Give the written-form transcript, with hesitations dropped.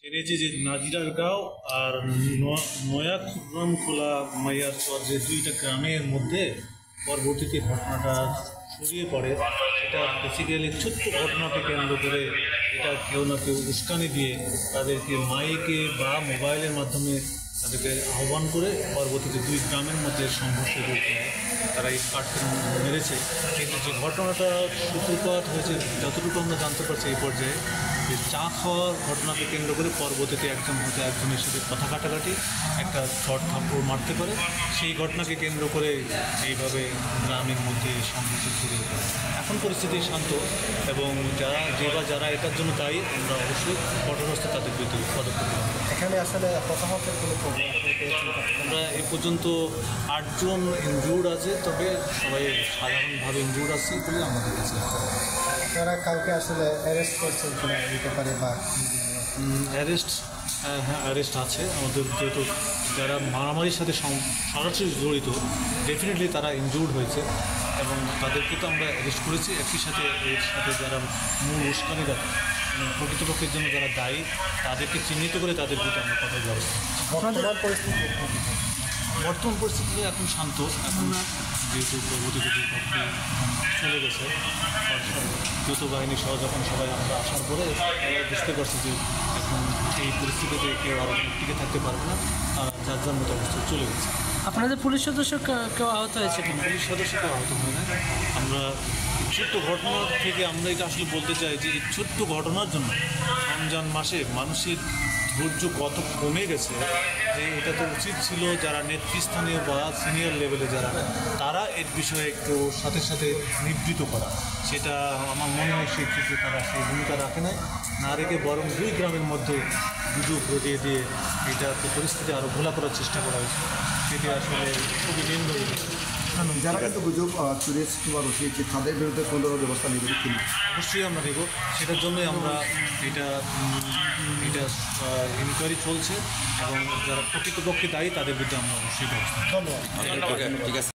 জেনেছি যে নাজিরারগাঁও আর নয়াখোলা মাইয়ারচর যে দুইটা গ্রামের মধ্যে পরবর্তীতে ঘটনাটা ছড়িয়ে পড়ে। এটা বেসিক্যালি ছোট্ট ঘটনাকে কেন্দ্র করে এটা কেউ না কেউ উস্কানি দিয়ে তাদেরকে মাইকে বা মোবাইলের মাধ্যমে তাদেরকে আহ্বান করে পরবর্তীতে দুই গ্রামের মধ্যে সংঘর্ষে রূপ নেয়। তারা এই কাঠকে মেরেছে, কিন্তু যে ঘটনাটা সূত্রপাত হয়েছে যতটুকু আমরা জানতে পারছি এই পর্যায়ে যে চা খাওয়ার ঘটনাকে কেন্দ্র করে পরবর্তীতে একজনের সাথে কথা কাটাকাটি একটা শর্ট থাপ্পড় মারতে পারে, সেই ঘটনাকে কেন্দ্র করে এইভাবে গ্রামের মধ্যে সংঘর্ষ ছড়িয়ে পড়ে। এখন পরিস্থিতি শান্ত এবং যারা এটার জন্য দায়ী আমরা অবশ্যই কঠোরস্থ তাদের বিরুদ্ধে পদক্ষেপ নেব। এখানে আসলে হতাহতের কোনো আমরা এ পর্যন্ত 8 জন ইনজুর্ড আছে, তবে সবাই সাধারণভাবে ইনজুর্ড আছে বলে আমাদের কাছে। তারা কাউকে আসলে অ্যারেস্ট করছেন কিনা এই ব্যাপারে বা অ্যারেস্ট আছে আমাদের, যেহেতু যারা মারামারির সাথে সরাসরি জড়িত ডেফিনেটলি তারা ইনজুর্ড হয়েছে এবং তাদেরকে তো আমরা অ্যারেস্ট করেছি। একই সাথে এর সাথে যারা মূল উস্কানিদার প্রকৃতপক্ষের জন্য যারা দায়ী তাদেরকে চিহ্নিত করে তাদের প্রতি আমরা কথা ব্যবস্থা। বর্তমান পরিস্থিতিতে এখন শান্ত, এখন যেহেতু প্রগতিপতি পক্ষে চলে গেছে যৌথ বাহিনী সহ যখন সবাই আমরা আসার পরে বুঝতে পারছি যে এখন এই পরিস্থিতিতে কেউ আরও টিকে থাকতে পারবে না, যার যার মতো অবস্থায় চলে গেছে। আপনাদের পুলিশ সদস্য কেউ আহত হয়েছে? পুলিশ সদস্য কেউ আহত হয় না। আমরা ছোট্ট ঘটনা থেকে আমরা এটা আসলে বলতে চাই যে এই ছোট্ট ঘটনার জন্য রমজান মাসে মানুষের ধৈর্য কত কমে গেছে, যে এটা তো উচিত ছিল যারা নেতৃস্থানীয় বা সিনিয়র লেভেলে যারা তারা এর বিষয়ে একটু সাথে সাথে নিবৃত করা, সেটা আমার মনে হয় সেই ক্ষেত্রে তারা সেই ভূমিকা রাখে না রেখে বরং দুই গ্রামের মধ্যে গুজব রটিয়ে দিয়ে এটা পরিস্থিতি আরও ঘোলা করার চেষ্টা করা হয়েছে, সেটি আসলে খুবই নিন্দনীয়। যারা কিন্তু গুজব ছড়িয়েছে কিংবা রটিয়েছে তাদের বিরুদ্ধে কোনো ব্যবস্থা নেবে কিনা? অবশ্যই আমরা নেব, সেটার জন্যই আমরা এটা ইনকোয়ারি চলছে এবং যারা প্রকৃতপক্ষে দায়ী তাদের বিরুদ্ধে আমরা অবশ্যই ব্যবস্থা। ধন্যবাদ। ঠিক আছে।